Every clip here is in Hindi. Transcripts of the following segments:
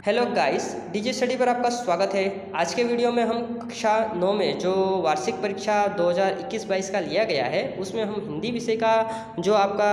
हेलो गाइस, डीजे स्टडी पर आपका स्वागत है। आज के वीडियो में हम कक्षा 9 में जो वार्षिक परीक्षा 2021-22 का लिया गया है उसमें हम हिंदी विषय का जो आपका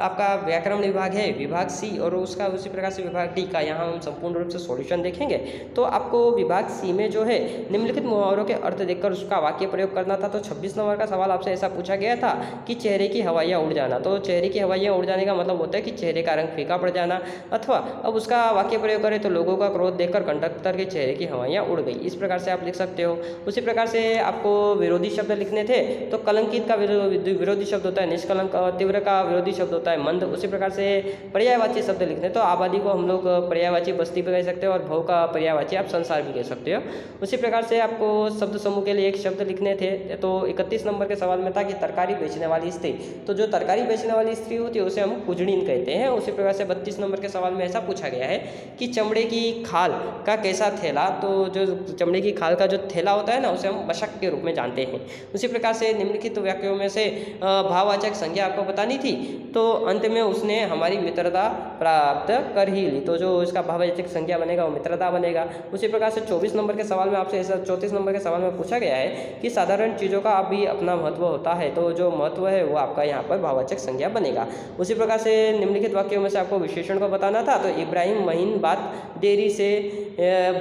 आपका व्याकरण विभाग है, विभाग सी, और उसका उसी प्रकार से विभाग डी का यहाँ हम संपूर्ण रूप से सॉल्यूशन देखेंगे। तो आपको विभाग सी में जो है निम्नलिखित मुहावरों के अर्थ देखकर उसका वाक्य प्रयोग करना था। तो 26 नंबर का सवाल आपसे ऐसा पूछा गया था कि चेहरे की हवाइयाँ उड़ जाना। तो चेहरे की हवाइयाँ उड़ जाने का मतलब होता है कि चेहरे का रंग फीका पड़ जाना, अथवा अब उसका वाक्य प्रयोग करें तो लोगों का क्रोध देखकर कंडक्टर के चेहरे की हवाइयाँ उड़ गई। इस प्रकार से आप लिख सकते हो। उसी प्रकार से आपको विरोधी शब्द लिखने थे। तो कलंकित का विरोधी शब्द होता है निष्कलंक, तीव्र का विरोधी शब्द होता है मंद। उसी प्रकार से पर्यायवाची शब्द लिखने तो आबादी को हम लोग पर्यायवाची बस्ती भी कह सकते हो और भव का पर्यायवाची आप संसार भी कह सकते हो। उसी प्रकार से आपको शब्द समूह के लिए एक शब्द लिखने थे। तो 31 नंबर के सवाल में था कि तरकारी बेचने वाली स्त्री। तो जो तरकारी बेचने वाली स्त्री होती है उसे हम कुजड़ीन कहते हैं। उसी प्रकार से 32 नंबर के सवाल में ऐसा पूछा गया है कि चमड़े की खाल का कैसा थैला। तो जो चमड़े की खाल का जो थैला होता है ना उसे हम मशक के रूप में जानते हैं। उसी प्रकार से निम्नलिखित वाक्यों में से भाववाचक संज्ञा आपको बतानी थी। तो अंत में उसने हमारी मित्रता प्राप्त कर ही ली। तो जो इसका भाववाचक संज्ञा बनेगा वो मित्रता बनेगा। उसी प्रकार से 24 नंबर के सवाल में आपसे ऐसा 34 नंबर के सवाल में पूछा गया है कि साधारण चीज़ों का भी अपना महत्व होता है। तो जो महत्व है वो आपका यहाँ पर भाववाचक संज्ञा बनेगा। उसी प्रकार से निम्नलिखित वाक्यों में से आपको विशेषण को बताना था। तो इब्राहिम महीन बात देरी से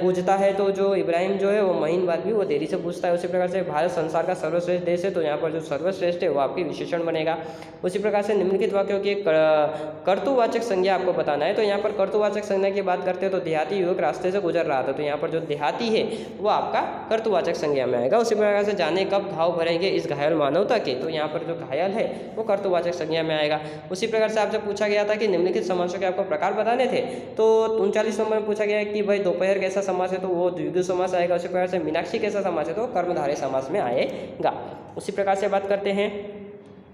बूझता है। तो जो इब्राहिम जो है वो महीन बात भी वो देरी से पूछता है। उसी प्रकार से भारत संसार का सर्वश्रेष्ठ देश है। तो यहाँ पर जो सर्वश्रेष्ठ है वो आपकी विशेषण बनेगा। उसी प्रकार से निम्नलिखित वाक्यों की कर्तुवाचक संज्ञा आपको बताना है। तो यहाँ पर कर्तुवाचक संज्ञा की बात करते हैं तो देहाती युवक रास्ते से गुजर रहा था। तो यहाँ पर जो देहाती है वो आपका कर्तुवाचक संज्ञा में आएगा। उसी प्रकार से जाने कब घाव भरेंगे इस घायल मानवता के। तो यहाँ पर जो घायल है वो कर्तुवाचक संज्ञा में आएगा। उसी प्रकार से आपसे पूछा गया था कि निम्नलिखित समासों के आपको प्रकार बताने थे। तो 39 नंबर में पूछा गया है कि भाई दोपहर कैसा समास है। तो वो द्विगु समास आएगा। उसी प्रकार से मीनाक्षी कैसा समास है तो कर्मधारय समास में आएगा। उसी प्रकार से बात करते हैं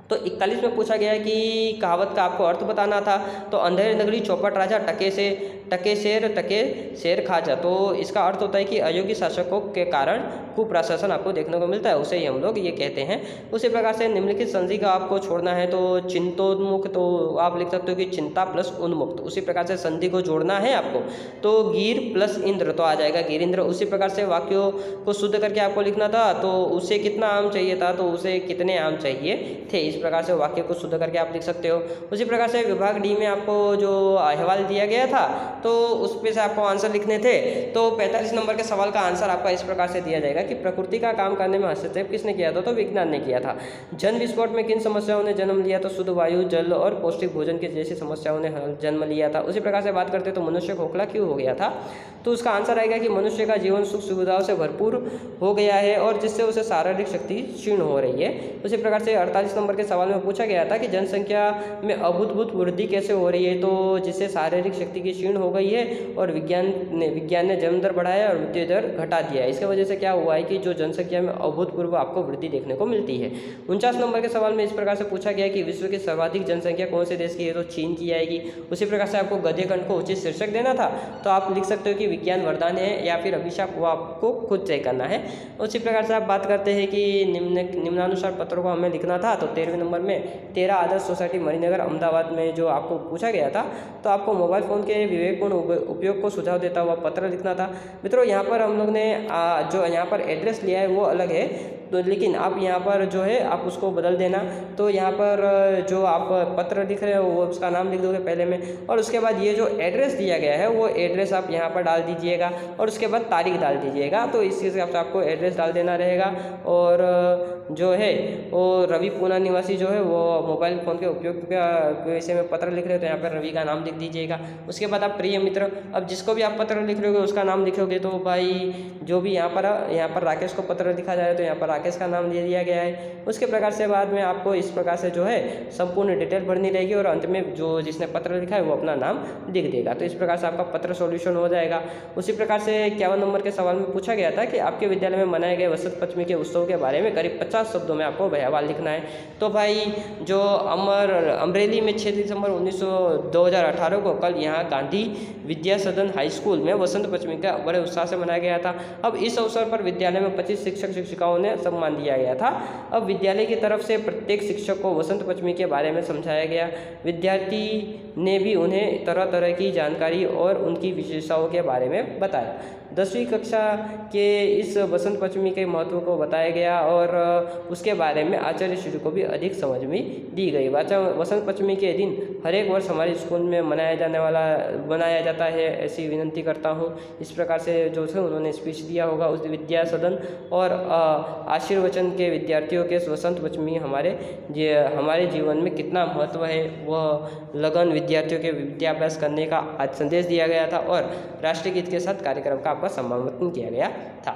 तो 41 में पूछा गया है कि कहावत का आपको अर्थ बताना था। तो अंधेर नगरी चौपट राजा टके शेर खाजा। तो इसका अर्थ होता है कि अयोग्य शासकों के कारण कुप्रशासन आपको देखने को मिलता है, उसे ही हम लोग ये कहते हैं। उसी प्रकार से निम्नलिखित संधि का आपको छोड़ना है। तो चिंतोन्मुख तो आप लिख सकते हो कि चिंता प्लस उन्मुक्त। उसी प्रकार से संधि को जोड़ना है आपको तो गिर प्लस इंद्र तो आ जाएगा गिरिंद्र। उसी प्रकार से वाक्यों को शुद्ध करके आपको लिखना था। तो उसे कितना आम चाहिए था तो उसे कितने आम चाहिए थे। इस प्रकार से वाक्य को शुद्ध करके आप लिख सकते हो। उसी प्रकार से विभाग डी में आपको जो अहवाल दिया गया था तो उस पे से आपको आंसर लिखने थे। तो 45 नंबर के सवाल का आंसर आपका इस प्रकार से दिया जाएगा कि प्रकृति का काम करने में हस्तक्षेप किसने किया था तो विज्ञान ने किया था। जन विस्फोट में किन समस्याओं ने जन्म लिया तो शुद्ध वायु, जल और पौष्टिक भोजन की जैसी समस्याओं ने जन्म लिया था। उसी प्रकार से बात करते तो मनुष्य खोखला क्यों हो गया था। तो उसका आंसर आएगा कि मनुष्य का जीवन सुख सुविधाओं से भरपूर हो गया है और जिससे उसे शारीरिक शक्ति क्षीण हो रही है। उसी प्रकार से 48 नंबर के सवाल में पूछा गया था कि जनसंख्या में अभूतपूर्व वृद्धि कैसे हो रही है। तो जिससे शारीरिक शक्ति की क्षीण हो गई है और विज्ञान ने जन्म दर बढ़ाया और मृत्यु दर घटा दिया है। इसकी वजह से क्या हुआ है कि जो जनसंख्या में अभूतपूर्व आपको वृद्धि देखने को मिलती है। 49 नंबर के सवाल में इस प्रकार से पूछा गया कि विश्व की सर्वाधिक जनसंख्या कौन से देश की है तो चीन की आएगी। उसी प्रकार से आपको गद्य खंड को उचित शीर्षक देना था। तो आप लिख सकते हो कि विज्ञान वरदान है या फिर अभिशाप, वो आपको खुद तय करना है। उसी प्रकार से आप बात करते हैं कि निम्नानुसार पत्रों को हमें लिखना था। तो 13वें नंबर में 13 आदर्श सोसाइटी मणिनगर अहमदाबाद में जो आपको पूछा गया था तो आपको मोबाइल फ़ोन के विवेकपूर्ण उपयोग को सुझाव देता हुआ पत्र लिखना था। मित्रों यहाँ पर हम लोग ने जो यहाँ पर एड्रेस लिया है वो अलग है, तो लेकिन आप यहाँ पर जो है आप उसको बदल देना। तो यहाँ पर जो आप पत्र लिख रहे हो वो उसका नाम लिख दोगे पहले में, और उसके बाद ये जो एड्रेस दिया गया है वो एड्रेस आप यहाँ पर डाल दीजिएगा और उसके बाद तारीख डाल दीजिएगा। तो इस हिसाब से आपको एड्रेस डाल देना रहेगा। और जो है वो रवि पूना निवासी जो है वो मोबाइल फ़ोन के उपयोग के विषय में पत्र लिख रहे हो तो यहाँ पर रवि का नाम लिख दीजिएगा। उसके बाद आप प्रिय मित्र, अब जिसको भी आप पत्र लिख रहे हो उसका नाम लिखोगे। तो भाई जो भी यहाँ पर राकेश को पत्र लिखा जाए तो यहाँ पर राकेश का नाम दे दिया गया है। उसके प्रकार से बाद में आपको इस प्रकार से जो है संपूर्ण डिटेल भरनी रहेगी और अंत में जो जिसने पत्र लिखा है वो अपना नाम लिख देगा। तो इस प्रकार से आपका पत्र सॉल्यूशन हो जाएगा। उसी प्रकार से 51 नंबर के सवाल में पूछा गया था कि आपके विद्यालय में मनाए गए वसंत पंचमी के उत्सव के बारे में करीब 50 शब्दों में आपको भैयावाल लिखना है। तो भाई जो अमरेली में 6 दिसंबर 2018 को कल यहाँ गांधी विद्या सदन हाई स्कूल में वसंत पंचमी का बड़े उत्साह से मनाया गया था। अब इस अवसर पर विद्यालय में 25 शिक्षक शिक्षिकाओं ने सम्मान दिया गया था। अब विद्यालय की तरफ से प्रत्येक शिक्षक को वसंत पंचमी के बारे में समझाया गया। विद्यार्थी ने भी उन्हें तरह तरह की जानकारी और उनकी विशेषताओं के बारे में बताया। 10वीं कक्षा के इस वसंत पंचमी के महत्व को बताया गया और उसके बारे में आचार्य श्री को भी अधिक समझ में दी गई। वसंत पंचमी के दिन हर एक वर्ष हमारे स्कूल में मनाया जाता है, ऐसी विनंती करता हूँ। इस प्रकार से जो थे उन्होंने स्पीच दिया होगा उस विद्या सदन और आशीर्वचन के विद्यार्थियों के वसंत पंचमी हमारे जीवन में कितना महत्व है वह लगन विद्यार्थियों के विद्याभ्यास करने का आज संदेश दिया गया था और राष्ट्रीय गीत के साथ कार्यक्रम का आपका सम्मानित किया गया था।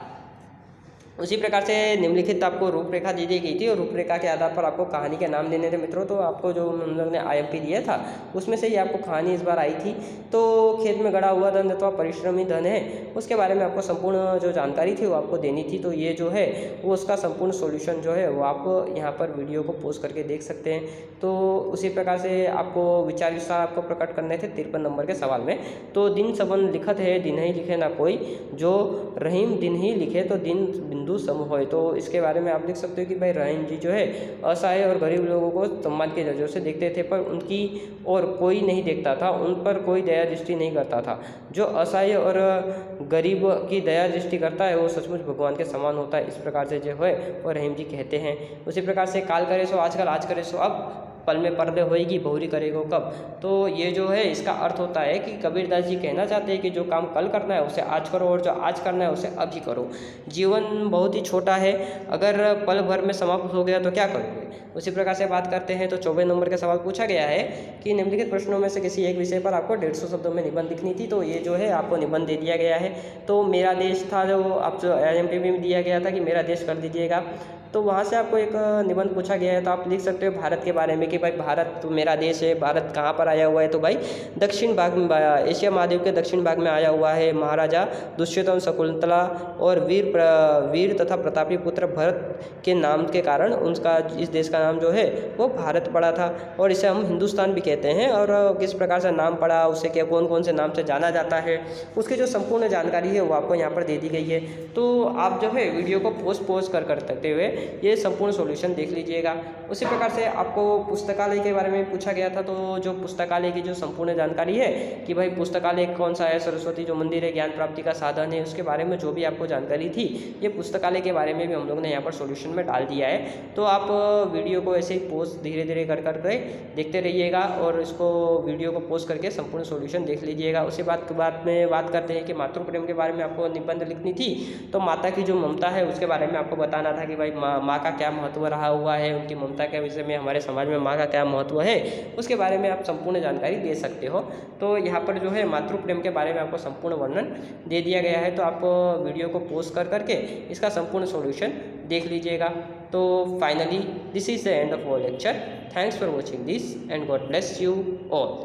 उसी प्रकार से निम्नलिखित आपको रूपरेखा दी गई थी और रूपरेखा के आधार पर आपको कहानी के नाम देने थे मित्रों। तो आपको जो हम लोग ने IMP दिया था उसमें से ही आपको कहानी इस बार आई थी। तो खेत में गड़ा हुआ धन अथवा परिश्रमी धन है उसके बारे में आपको संपूर्ण जो जानकारी थी वो आपको देनी थी। तो ये जो है वो उसका संपूर्ण सॉल्यूशन जो है वो आप यहाँ पर वीडियो को पोस्ट करके देख सकते हैं। तो उसी प्रकार से आपको विचार विस्तार आपको प्रकट करने थे 53 नंबर के सवाल में। तो दिन सबन लिखत है दिन ही लिखे ना कोई, जो रहीम दिन ही लिखे तो दिन बिंदु सम होए। तो इसके बारे में आप लिख सकते हो कि भाई रहीम जी जो है असहाय और गरीब लोगों को सम्मान की नज़रों से देखते थे पर उनकी और कोई नहीं देखता था, उन पर कोई दया दृष्टि नहीं करता था। जो असहाय और गरीब की दया दृष्टि करता है वो सचमुच भगवान के समान होता है। इस प्रकार से जो है वो रहीम जी कहते हैं। उसी प्रकार से काल करे सो आजकल, आज करे सो अब, पल में पर्दे होएगी बहुरी करेगो कब। तो ये जो है इसका अर्थ होता है कि कबीरदास जी कहना चाहते हैं कि जो काम कल करना है उसे आज करो और जो आज करना है उसे अभी करो। जीवन बहुत ही छोटा है, अगर पल भर में समाप्त हो गया तो क्या करोगे। उसी प्रकार से बात करते हैं तो 24 नंबर का सवाल पूछा गया है कि निम्नलिखित प्रश्नों में से किसी एक विषय पर आपको 150 शब्दों में निबंध लिखनी थी। तो ये जो है आपको निबंध दे दिया गया है। तो मेरा देश था जो आप जो IMP में दिया गया था कि मेरा देश कर दीजिएगा। तो वहाँ से आपको एक निबंध पूछा गया है तो आप लिख सकते हो भारत के बारे में कि भाई भारत तो मेरा देश है। भारत कहाँ पर आया हुआ है तो भाई दक्षिण भाग में, एशिया महाद्वीप के दक्षिण भाग में आया हुआ है। महाराजा दुष्योधन, शकुंतला और वीर तथा प्रतापी पुत्र भरत के नाम के कारण उनका इस देश का नाम जो है वो भारत पड़ा था और इसे हम हिंदुस्तान भी कहते हैं। और किस प्रकार से नाम पड़ा, उसे क्या कौन कौन से नाम से जाना जाता है, उसकी जो संपूर्ण जानकारी है वो आपको यहाँ पर दे दी गई है। तो आप जो है वीडियो को पोस्ट कर करते हुए ये संपूर्ण सॉल्यूशन देख लीजिएगा। उसी प्रकार से आपको पुस्तकालय के बारे में पूछा गया था। तो जो पुस्तकालय की जो संपूर्ण जानकारी है कि भाई पुस्तकालय कौन सा है, सरस्वती जो मंदिर है ज्ञान प्राप्ति का साधन है, उसके बारे में जो भी आपको जानकारी थी ये पुस्तकालय के बारे में भी हम लोग ने यहाँ पर सॉल्यूशन में डाल दिया है। तो आप वीडियो को ऐसे ही पोस्ट धीरे धीरे करके देखते रहिएगा और इसको वीडियो को पोस्ट करके संपूर्ण सॉल्यूशन देख लीजिएगा। उसी बात में बात करते हैं कि मातृ प्रेम के बारे में आपको निबंध लिखनी थी। तो माता की जो ममता है उसके बारे में आपको बताना था कि भाई माँ का क्या महत्व रहा हुआ है, उनकी ममता के विषय में हमारे समाज में माँ का क्या महत्व है उसके बारे में आप संपूर्ण जानकारी दे सकते हो। तो यहाँ पर जो है मातृ प्रेम के बारे में आपको संपूर्ण वर्णन दे दिया गया है। तो आप वीडियो को पोस्ट करके इसका संपूर्ण सॉल्यूशन देख लीजिएगा। तो finally this is the end of our lecture. Thanks for watching this and God bless you all.